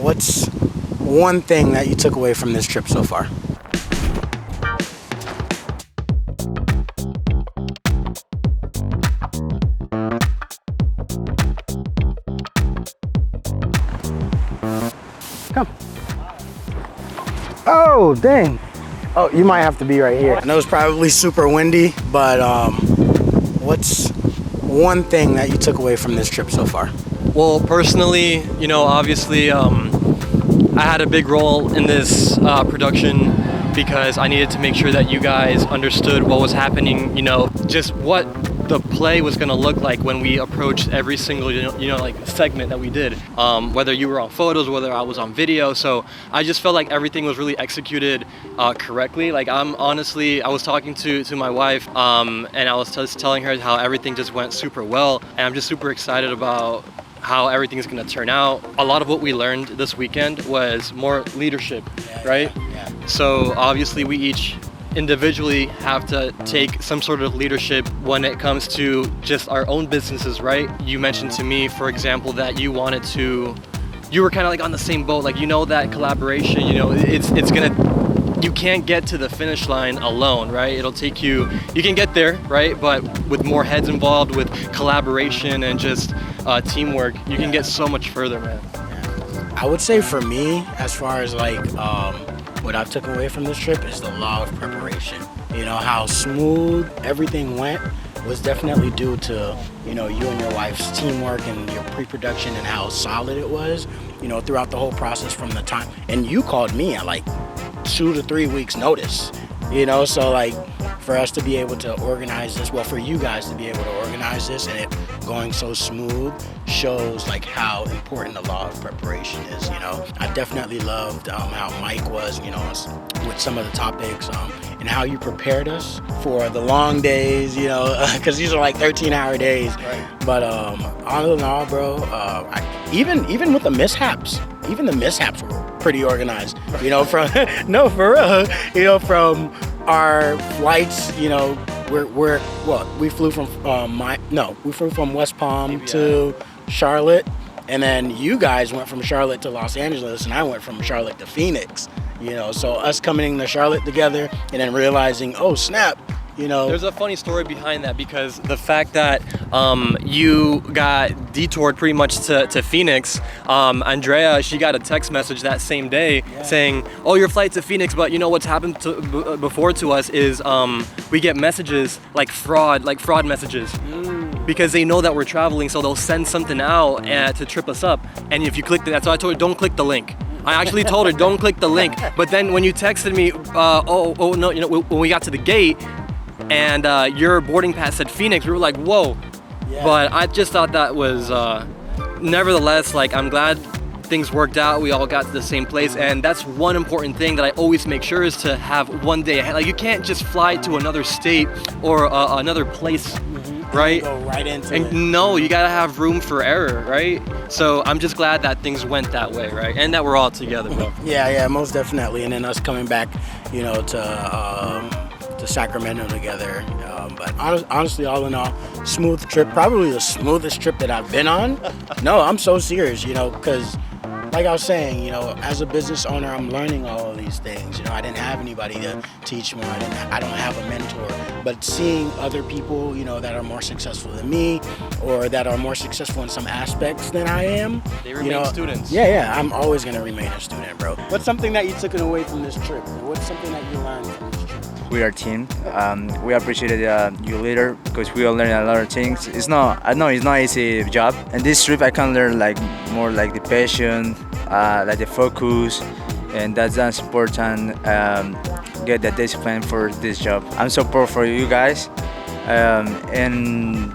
What's one thing that you took away from this trip so far? Come. Oh, dang. Oh, you might have to be right here. I know it's probably super windy, but what's one thing that you took away from this trip so far? Well, personally, obviously, I had a big role in this production because I needed to make sure that you guys understood what was happening, just what the play was going to look like when we approached every single, segment that we did, whether you were on photos, whether I was on video. So I just felt like everything was really executed correctly. Like I was talking to my wife, and I was just telling her how everything just went super well. And I'm just super excited about how everything's going to turn out. A lot of what we learned this weekend was more leadership, right? Yeah. So obviously we each individually have to take some sort of leadership when it comes to just our own businesses, right? You mentioned to me, for example, that you were kind of like on the same boat, like that collaboration, it's gonna, you can't get to the finish line alone, right? It'll take you can get there, right? But with more heads involved, with collaboration and just teamwork, you can get so much further, man. I would say for me, as far as like what I've taken away from this trip is the law of preparation. How smooth everything went was definitely due to you and your wife's teamwork and your pre-production and how solid it was throughout the whole process from the time. And you called me at like 2 to 3 weeks notice, so like for us to be able to organize this, well, for you guys to be able to organize this and it going so smooth shows like how important the law of preparation is. I definitely loved how Mike was, with some of the topics, and how you prepared us for the long days, because these are like 13-hour days. Right. But all in all, bro, even with the mishaps, even the mishaps were pretty organized. From no, for real. From our flights, we flew from West Palm to Charlotte, and then you guys went from Charlotte to Los Angeles, and I went from Charlotte to Phoenix. So us coming to Charlotte together and then realizing, oh snap, There's a funny story behind that, because the fact that you got detoured pretty much to Phoenix, Andrea, she got a text message that same day saying, oh, your flight to Phoenix, but what's happened before to us is we get messages like fraud messages. Because they know that we're traveling, so they'll send something out to trip us up. And if you click that, so I told her, don't click the link. I actually told her, don't click the link. But then when you texted me, oh no, when we got to the gate and your boarding pass said Phoenix, we were like, whoa. Yeah. But I just thought that was, nevertheless, like, I'm glad things worked out. We all got to the same place, and that's one important thing that I always make sure is to have one day ahead. Like, you can't just fly to another state or another place. Right? Go right into and it. No, you gotta have room for error, right? So I'm just glad that things went that way, right? And that we're all together, bro. Yeah, most definitely. And then us coming back, to Sacramento together. But honestly, all in all, smooth trip. Probably the smoothest trip that I've been on. No, I'm so serious, because like I was saying, as a business owner, I'm learning all of these things. I didn't have anybody to teach me. I don't have a mentor. But seeing other people, that are more successful than me, or that are more successful in some aspects than I am, they remain students. Yeah, I'm always gonna remain a student, bro. What's something that you took away from this trip? What's something that you learned from this trip? We are a team. We appreciated you leader because we all learn a lot of things. I know it's not an easy job. And this trip I can learn more like the passion, like the focus, and that's important. Get the discipline for this job. I'm so proud for you guys. And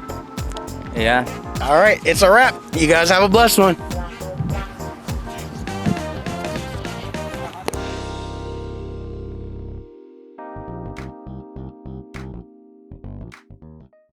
yeah. All right, it's a wrap. You guys have a blessed one.